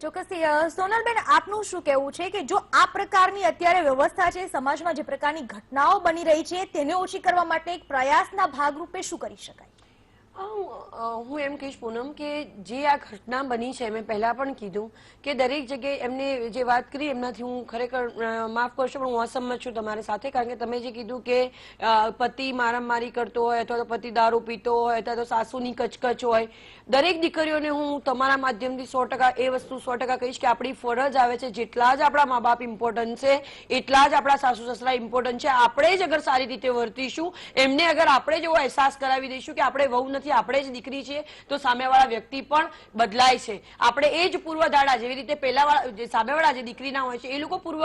ચોક્કસથી સોનલબેન, આપનું શું કહેવું છે કે જો આ પ્રકારની અત્યારે વ્યવસ્થા છે, સમાજમાં જે પ્રકારની ઘટનાઓ બની રહી છે તેને ઓછી કરવા માટે એક પ્રયાસના ભાગરૂપે શું કરી શકાય? હું એમ કહીશ પૂનમ કે જે આ ઘટના બની છે, મેં પહેલા પણ કીધું કે દરેક જગ્યાએ એમને જે વાત કરી એમનાથી હું ખરેખર માફ કરશો પણ હું અસંમત છું તમારી સાથે, કારણ કે તમે જે કીધું કે પતિ મારામારી કરતો હોય અથવા તો પતિ દારૂ પીતો હોય અથવા તો સાસુની કચકચ હોય, દરેક દીકરીઓને હું તમારા માધ્યમથી 100% એ વસ્તુ 100% કહીશ કે આપણી ફરજ આવે છે, જેટલા જ આપણા મા બાપ ઇમ્પોર્ટન્ટ છે એટલા જ આપણા સાસુ સસરા ઇમ્પોર્ટન્ટ છે. આપણે જ અગર સારી રીતે વર્તીશું, એમને અગર આપણે જ એવો અહેસાસ કરાવી દઈશું કે આપણે વહુ નથી, આપણે જ દીકરી છે, તો સામેવાળા વ્યક્તિ પણ બદલાય છે. આપણે એ જ પૂર્વધારણા, જેવી રીતે પહેલાવાળા સામેવાળા જે દીકરીના હોય છે એ લોકો પૂર્વ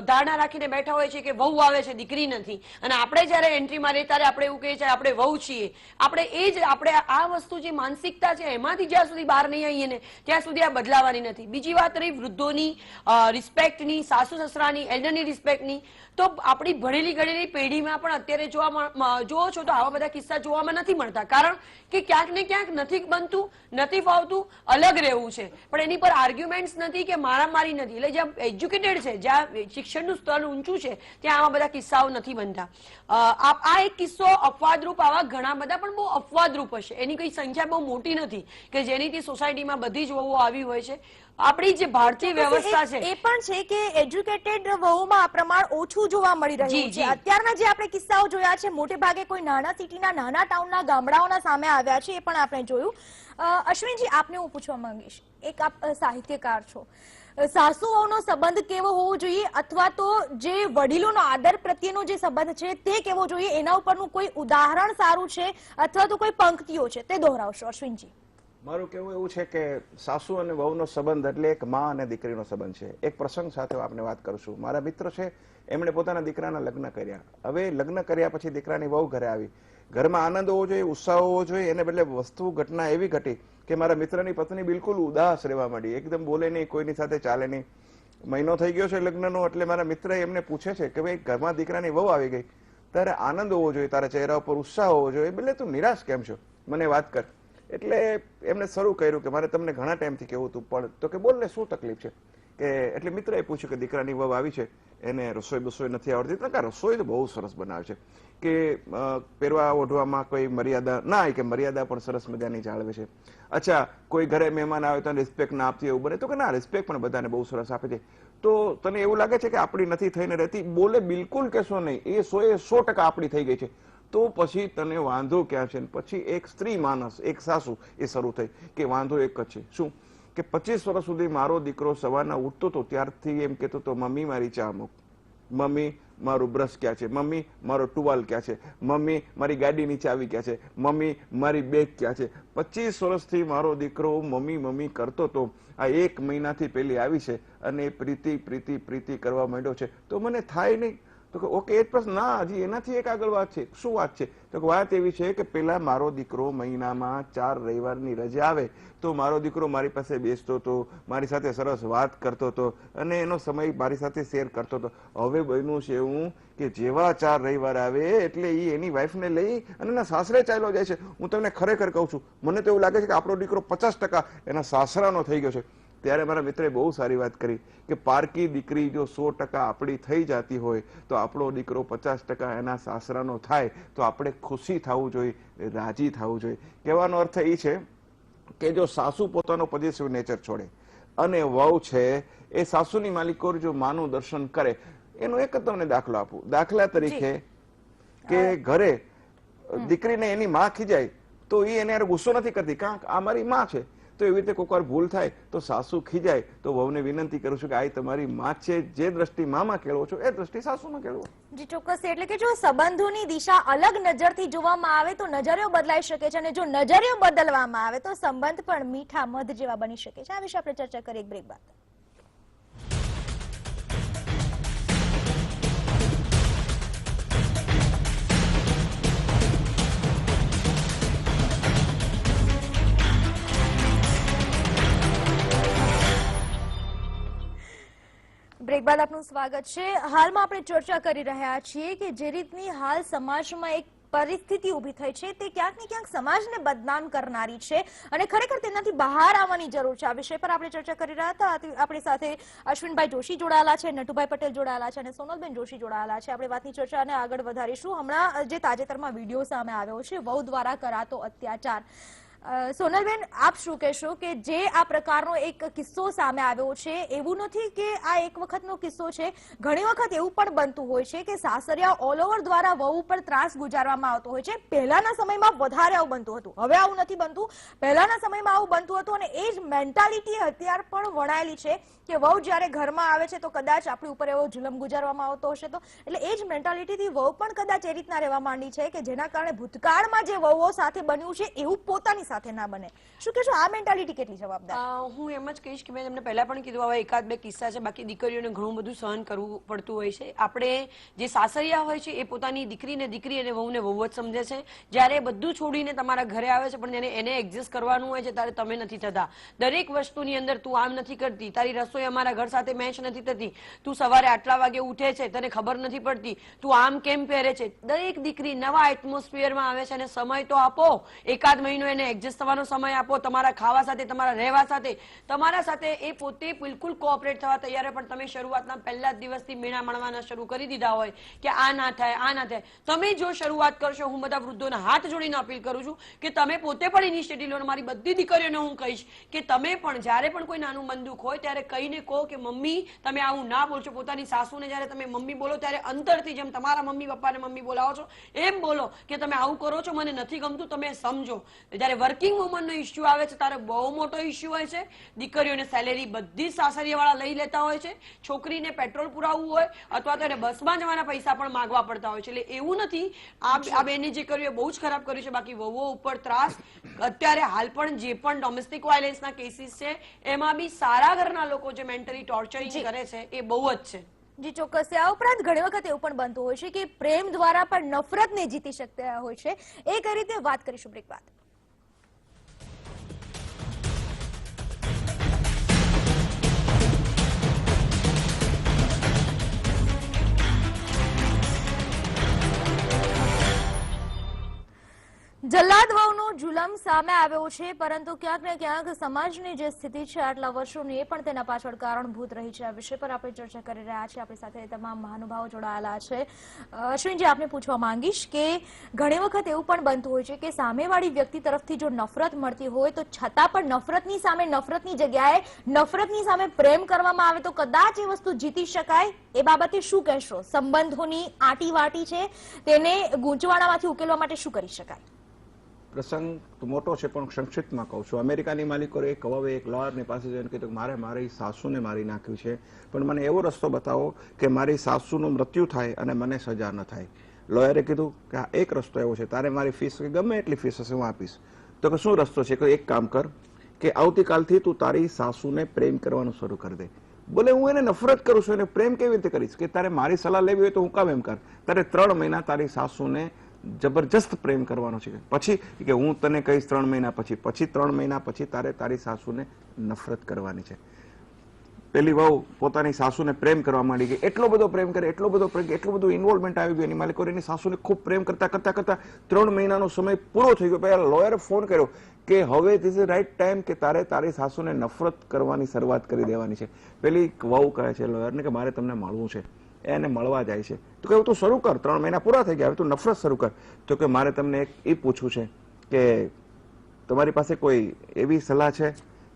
ધારણા રાખીને બેઠા હોય છે કે વહુ આવે છે, દીકરી નથી, અને આપણે જયારે એન્ટ્રી મારીએ ત્યારે આપણે એવું કહીએ છીએ આપણે વહુ છીએ. આપણે એ જ આપણે આ વસ્તુ જે માનસિકતા છે એમાંથી જ્યાં સુધી બહાર નહીં આવીએ ને ત્યાં સુધી આ બદલાવાની નથી. બીજી વાત રહી વૃદ્ધોની રિસ્પેક્ટની, સાસુ સસરાની, એલ્ડરની રિસ્પેક્ટની, તો આપણી ભણેલી ગણેલી પેઢીમાં પણ અત્યારે જોવો છો તો આવા બધા કિસ્સા જોવામાં નથી મળતા, કારણ કે ક્યાંક ને ક્યાંક નથી બનતું, નથી ફાવતું, અલગ રહેવું છે, પણ એની પર આર્ગ્યુમેન્ટ્સ નથી કે મારામારી નથી. એટલે જ્યાં એજ્યુકેટેડ છે, જ્યાં શિક્ષણનું સ્તર ઊંચું છે, ત્યાં આવા બધા કિસ્સાઓ નથી બનતા. આ એક કિસ્સો અપવાદરૂપ, આવા ઘણા બધા પણ બહુ અપવાદરૂપ હશે, એની કોઈ સંખ્યા બહુ મોટી નથી કે જેનીથી સોસાયટીમાં બધી જ વહુઓ આવી હોય છે. આપણી જે ભારતીય વ્યવસ્થા છે એ પણ છે કે એજ્યુકેટેડ વહુમાં આ પ્રમાણ ઓછું જોવા મળી રહ્યું છે. અત્યારના જે આપણે કિસ્સાઓ જોયા છે મોટે ભાગે કોઈ નાના સિટીના, નાના ટાઉનના, ગામડાઓના સામે આવ્યા છે, એ પણ આપણે જોયું. અશ્વિનજી, આપને હું પૂછવા માંગીશ, એક આપ સાહિત્યકાર છો, સાસુ વહુનો સંબંધ કેવો હોવો જોઈએ અથવા તો જે વડીલોનો આદર પ્રત્યેનો જે સંબંધ છે તે કેવો જોઈએ, એના ઉપરનું કોઈ ઉદાહરણ સારું છે અથવા તો કોઈ પંક્તિઓ છે તે દોહરાવશો? અશ્વિનજી, મારું કહેવું એવું છે કે સાસુ અને વહુનો સંબંધ એટલે એક માં અને દીકરીનો સંબંધ છે. એક પ્રસંગ સાથે આપણે વાત કરશું. મારા મિત્ર છે, એમણે પોતાના દીકરાના લગ્ન કર્યા. હવે લગ્ન કર્યા પછી દીકરાની વહુ ઘરે આવી, ઘરમાં આનંદ હોવો જોઈએ, ઉત્સાહ હોવો જોઈએ, એને બદલે ઘટના એવી ઘટી કે મારા મિત્રની પત્ની બિલકુલ ઉદાસ રહેવા માંડી, એકદમ બોલે નહીં, કોઈની સાથે ચાલે નહીં. મહિનો થઈ ગયો છે લગ્નનો, એટલે મારા મિત્ર એમને પૂછે છે કે ભાઈ ઘરમાં દીકરાની વહુ આવી ગઈ, તારે આનંદ હોવો જોઈએ, તારા ચહેરા ઉપર ઉત્સાહ હોવો જોઈએ, બદલે તું નિરાશ કેમ છો, મને વાત કર. એટલે એમને શરૂ કર્યું કે મારે તમને ઘણા ટાઈમથી કહેવું હતું, પણ તો કે બોલ ને શું તકલીફ છે કે, એટલે મિત્રએ પૂછ્યું કે દીકરાની વહુ આવી છે, એને રસોઈ બસોઈ નથી આવડતી. તો કે રસોઈ તો બહુ સરસ બનાવે છે, કે પહેરવા ઓઢવામાં કોઈ મર્યાદા ના આવી, કે મર્યાદા પણ સરસ મજાની જાળવે છે. અચ્છા, કોઈ ઘરે મહેમાન આવે તો રિસ્પેક્ટ ના આપતી એવું બને? તો કે ના, રિસ્પેક્ટ પણ બધાને બહુ સરસ આપે છે. તો તને એવું લાગે છે કે આપણી નથી થઈને રહેતી? બોલે બિલકુલ કહેશો નહીં, એ 100% આપણી થઈ ગઈ છે. તો પછી તને વાંધો ક્યાં છે? પછી એક સ્ત્રી માનસ, એક સાસુ એ શરૂ થઈ કે વાંધો એક જ છે. શું કે 25 વર્ષ સુધી મારો દીકરો સવારના ઉઠતો હતો ત્યારથી એમ કહેતો હતો, મમ્મી મારી ચા મૂક, મમ્મી મારું બ્રશ ક્યાં છે, મમ્મી મારો ટુવાલ ક્યાં છે, મમ્મી મારી ગાડીની ચાવી ક્યાં છે, મમ્મી મારી બેગ ક્યાં છે. 25 વર્ષથી મારો દીકરો મમ્મી મમ્મી કરતો હતો. આ 1 મહિનાથી પેલી આવી છે અને પ્રીતિ પ્રીતિ પ્રીતિ કરવા માંડ્યો છે, તો મને થાય નહીં. તો કે ઓકે, એ જ પ્રશ્ન ના, હજી એનાથી એક આગળ વાત છે. શું વાત છે? તો વાત એવી છે કે પેલા મારો દીકરો મહિનામાં 4 રવિવારની રજા આવે તો મારો દીકરો મારી પાસે બેસતો હતો, મારી સાથે સરસ વાત કરતો હતો અને એનો સમય મારી સાથે શેર કરતો હતો. હવે બન્યું છે એવું કે જેવા 4 રવિવાર આવે એટલે એ એની વાઈફને લઈ અને એના સાસરે ચાલ્યો જાય છે. હું તમને ખરેખર કહું છું, મને તો એવું લાગે છે કે આપણો દીકરો 50% એના સાસરાનો થઈ ગયો છે. ત્યારે મારા મિત્રએ બહુ સારી વાત કરી કે પારકી દીકરી જો 100% આપણી થઈ જતી હોય તો આપણો દીકરો 50% એના સાસરાનો થાય તો આપણે ખુશી થવું જોઈએ, રાજી થવું જોઈએ. કહેવાનો અર્થ એ છે કે જો સાસુ પોતાનો પોઝિટિવ નેચર છોડે અને વહુ છે એ સાસુની માલિકો જો માનું દર્શન કરે, એનો એક જ તમને દાખલો આપું. દાખલા તરીકે કે ઘરે દીકરીને એની માં ખીજાય તો એ એને ગુસ્સો નથી કરતી, કારણ કે આ મારી માં છે. તો એવી રીતે કોઈક વાર ભૂલ થાય તો સાસુ ખીજાય તો વહુને વિનંતી કરું છું કે આ તમારી માં છે, જે દ્રષ્ટિ મામાં કેળવો છો એ દ્રષ્ટિ સાસુમાં કેળવો. જી ચોક્કસ. એટલે કે જો સંબંધોની દિશા અલગ નજરથી જોવામાં આવે તો નજરિયો બદલાઈ શકે છે, અને જો નજરિયો બદલવામાં આવે તો સંબંધ પણ મીઠા મધ જેવા બની શકે છે. આ વિશે આપણે ચર્ચા કરીએ એક બ્રેક બાદ. બ્રેક બાદ આપનું સ્વાગત છે. હાલમાં આપણે ચર્ચા કરી રહ્યા છીએ કે જે રીતની હાલ સમાજમાં એક પરિસ્થિતિ ઊભી થઈ છે તે ક્યાંક ને ક્યાંક સમાજને બદનામ કરનારી છે અને ખરેખર તેનાથી બહાર આવવાની જરૂર છે. આ વિષય પર આપણે ચર્ચા કરી રહ્યા હતા. આપણી સાથે અશ્વિનભાઈ જોશી જોડાયેલા છે, નટુભાઈ પટેલ જોડાયેલા છે અને સોનલબેન જોશી જોડાયેલા છે. આપણે વાતની ચર્ચાને આગળ વધારીશું. હમણાં જે તાજેતરમાં વિડીયો સામે આવ્યો છે વહુ દ્વારા કરાતો અત્યાચાર, સોનલબેન આપ શું કહેશો કે જે આ પ્રકારનો એક કિસ્સો સામે આવ્યો છે, એવું નથી કે આ એક વખતનો કિસ્સો છે, ઘણી વખત એવું પણ બનતું હોય છે કે સાસરિયા ઓલ ઓવર દ્વારા વહુ પર ત્રાસ ગુજારવામાં આવતો હોય છે. પહેલાના સમયમાં વધારે આવું બનતું હતું, હવે આવું નથી બનતું. પહેલાના સમયમાં આવું બનતું હતું અને એ જ મેન્ટાલિટી અત્યારે પણ વણાયેલી છે કે વહુ જ્યારે ઘરમાં આવે છે તો કદાચ આપણી ઉપર એવો જુલમ ગુજારવામાં આવતો હશે. તો એટલે એ જ મેન્ટાલિટીથી વહુ પણ કદાચ એ રીતના રહેવા માંડી છે કે જેના કારણે ભૂતકાળમાં જે વહુઓ સાથે બન્યું છે એવું પોતાની સાથે ના બને. શું કહેશો, આ મેન્ટાલિટી કેટલી જવાબદાર? હું એમ જ કહીશ કે મેં તમને પહેલા પણ કીધું, હવે એકાદ બે કિસ્સા છે, બાકી દીકરીઓને ઘણું બધું સહન કરવું પડતું હોય છે. આપણે જે સાસરિયા હોય છે એ પોતાની દીકરીને દીકરી અને વહુને વહુ જ સમજે છે. જ્યારે બધું છોડીને તમારા ઘરે આવે છે પણ એને એડજસ્ટ કરવાનું હોય છે ત્યારે તમે નથી થતા. દરેક વસ્તુની અંદર તું આમ નથી કરતી, તારી રસોઈ અમારા ઘર સાથે મેચ નથી થતી, તું સવારે આટલા વાગે ઉઠે છે તને ખબર નથી પડતી, તું આમ કેમ પહેરે છે. દરેક દીકરી નવા એટમોસ્ફિયરમાં આવે છે અને સમય તો આપો, એકાદ મહિનો એને એડજસ્ટ થવાનો સમય આપો. તમારા ખાવા સાથે, તમારા રહેવા સાથે, તમારા સાથે એ પોતે બિલકુલ કોઓપરેટ થવા તૈયાર હોય, પણ તમે શરૂઆતના પહેલા જ દિવસથી મીણા માણવાના શરૂ કરી દીધા હોય કે આ ના થાય, આ ના થાય. તમે જો શરૂઆત કરશો, હું બધા વૃદ્ધોના હાથ જોડીને અપીલ કરું છું કે તમે પોતે પણ ઇનિશિયેટિવ લો. મારી બધી દીકરીઓને હું કહીશ કે તમે પણ જ્યારે પણ કોઈ નાનું બંદૂક હોય ત્યારે કહીને કહો કે મમ્મી તમે આવું ના બોલશો. પોતાની સાસુને જ્યારે તમે મમ્મી બોલો ત્યારે અંતરથી, જેમ તમારા મમ્મી પપ્પાને મમ્મી બોલાવો છો એમ બોલો કે તમે આવું કરો છો, મને નથી ગમતું, તમે સમજો. જ્યારે વર્કિંગ વુમનનો ઇસ્યુ આવે છે ત્યારે બહુ મોટો ઇસ્યુ હોય છે. દીકરીઓને સેલેરી બધી સાસરિયાવાળા લઈ લેતા હોય છે. છોકરીને પેટ્રોલ પુરાવવું હોય અથવા તો એને બસમાં જવાના પૈસા પણ માંગવા પડતા હોય છે. એટલે એવું નથી. આ બેનની જે કર્યું એ બહુ જ ખરાબ કર્યું છે. બાકી વહુઓ ઉપર ત્રાસ અત્યારે હાલ પણ જે પણ ડોમેસ્ટિક વાયલન્સના કેસીસ છે એમાં બી સારા ઘરના લોકો જે મેન્ટલી ટોર્ચરિંગ કરે છે એ બહુ જ છે. જી ચોક્કસ. આ ઉપરાંત ઘણી વખત એવું પણ બનતું હોય છે કે પ્રેમ દ્વારા પણ નફરતને જીતી શકતા હોય છે. એ કઈ રીતે વાત કરીશું બ્રેક બાદ. જલ્લાદ વહુનો જુલમ સામે આવ્યો છે, પરંતુ ક્યાંક ને ક્યાંક સમાજની જે સ્થિતિ છે આટલા વર્ષોની એ પણ તેના પાછળ કારણભૂત રહી છે. આ વિષય પર આપણે ચર્ચા કરી રહ્યા છીએ. આપણી સાથે તમામ મહાનુભાવો જોડાયેલા છે. અશ્વિનજી, આપને પૂછવા માંગીશ કે ઘણી વખત એવું પણ બનતું હોય છે કે સામેવાળી વ્યક્તિ તરફથી જો નફરત મળતી હોય તો છતાં પણ નફરતની સામે નફરતની જગ્યાએ નફરતની સામે પ્રેમ કરવામાં આવે તો કદાચ એ વસ્તુ જીતી શકાય. એ બાબતે શું કહેશો? સંબંધોની આંટીવાટી છે તેને ગૂંચવાડામાંથી ઉકેલવા માટે શું કરી શકાય? પ્રસંગ મોટો છે પણ સંક્ષિપ્તમાં કહું છું. અમેરિકાની માલિકો એક કવાવે એક લોયરની પાસે જઈને કીધું કે મારી સાસુને મારી નાખ્યું છે, પણ મને એવો રસ્તો બતાવો કે મારી સાસુનું મૃત્યુ થાય અને મને સજા ન થાય. લોયરે કીધું કે આ એક રસ્તો એવો છે, તારે મારી ફીસ ગમે એટલી ફીસ હશે હું આપીશ. તો કે શું રસ્તો છે? કે એક કામ કર કે આવતીકાલથી તું તારી સાસુને પ્રેમ કરવાનું શરૂ કરી દે. બોલે હું એને નફરત કરું છું, એને પ્રેમ કેવી રીતે કરીશ? કે તારે મારી સલાહ લેવી હોય તો હું કામ એમ કર, તારે 3 મહિના તારી સાસુને જબરજસ્ત પ્રેમ કરવાનો છે. પછી કે હું તને કહીશ 3 મહિના પછી 3 મહિના પછી તારે તારી સાસુને નફરત કરવાની છે. પેલી વહુ પોતાની સાસુને પ્રેમ કરવા માંડી ગઈ. એટલો બધો પ્રેમ કરે, એટલો બધું ઇન્વોલ્વમેન્ટ આવી ગયું એની માલિકો. એની સાસુને ખૂબ પ્રેમ કરતા 3 મહિનાનો સમય પૂરો થઈ ગયો. પહેલા લોયરે ફોન કર્યો કે હવે ધીસ ઇઝ રાઈટ ટાઈમ કે તારે તારી સાસુને નફરત કરવાની શરૂઆત કરી દેવાની છે. પેલી વહુ કહે છે લોયરને કે મારે તમને મળવું છે. એને મળવા જાય છે. તો કે તું શરૂ કર, 3 મહિના પૂરા થઈ ગયા, હવે તું નફરત શરૂ કર. તો કે મારે તમને એ પૂછવું છે કે તમારી પાસે કોઈ એવી સલાહ છે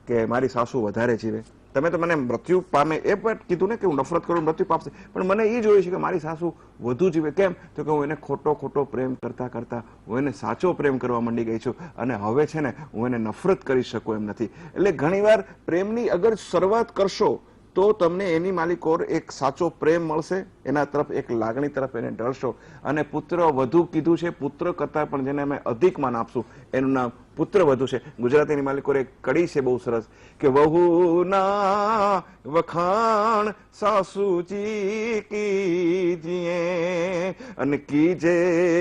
કે મારી સાસુ વધારે જીવે? તમે તો મને મૃત્યુ પામે એ પણ કીધું ને કે હું નફરત કરું મૃત્યુ પામશે, પણ મને એ જોઈએ છે કે મારી સાસુ વધુ જીવે. કેમ? તો કે હું એને ખોટો પ્રેમ કરતા હું એને સાચો પ્રેમ કરવા માંડી ગઈ છું અને હવે છે ને હું એને નફરત કરી શકું એમ નથી. એટલે ઘણીવાર પ્રેમની અગર શરૂઆત કરશો તો તમને એની માલિકોર એક સાચો પ્રેમ મળશે, એના તરફ એક લાગણી તરફ એને ઢળશો. અને પુત્ર વધુ કીધું છે, પુત્ર કરતા પણ જેને અમે અધિક માન આપશું એનું નામ પુત્ર વધુ છે. ગુજરાતીની માલિકો એક કડી છે બહુ સરસ કે વહુના વખાણ સાસુજી કીજીએ અને કીજે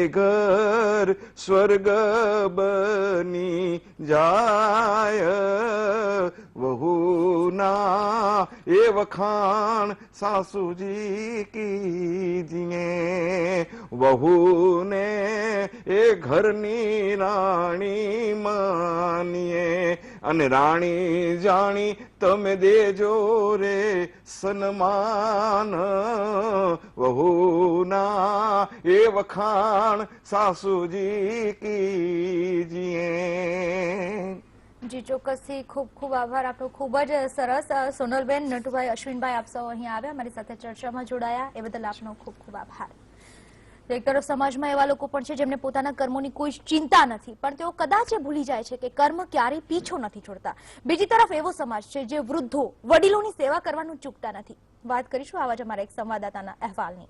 ઘર સ્વર્ગ બની જાય. વહુના એ વખાણ સાસુજી કીજીએ. વહુને એ ઘરની રાણી માનીએ અને રાણી જાણી તમે દેજો રે સન્માન. વહુના એ વખાણ સાસુજી કીજીએ. જી ચોક્કસથી ખૂબ ખૂબ આભાર આપનો. ખૂબ જ સરસ. સોનલબેન, નટુભાઈ, અશ્વિનભાઈ, આપ સૌ અહીં આવ્યા, મારી સાથે ચર્ચામાં જોડાયા, એ બદલ આપનો ખૂબ ખૂબ આભાર. એક તરફ સમાજમાં એવા લોકો પણ છે જેમને પોતાના કર્મોની કોઈ ચિંતા નથી, પણ તેઓ કદાચ એ ભૂલી જાય છે કે કર્મ ક્યારેય પીછો નથી છોડતા. બીજી તરફ એવો સમાજ છે જે વૃદ્ધો, વડીલોની સેવા કરવાનું ચૂકતા નથી. વાત કરીશું આવા જ અમારા એક સંવાદદાતાના અહેવાલની.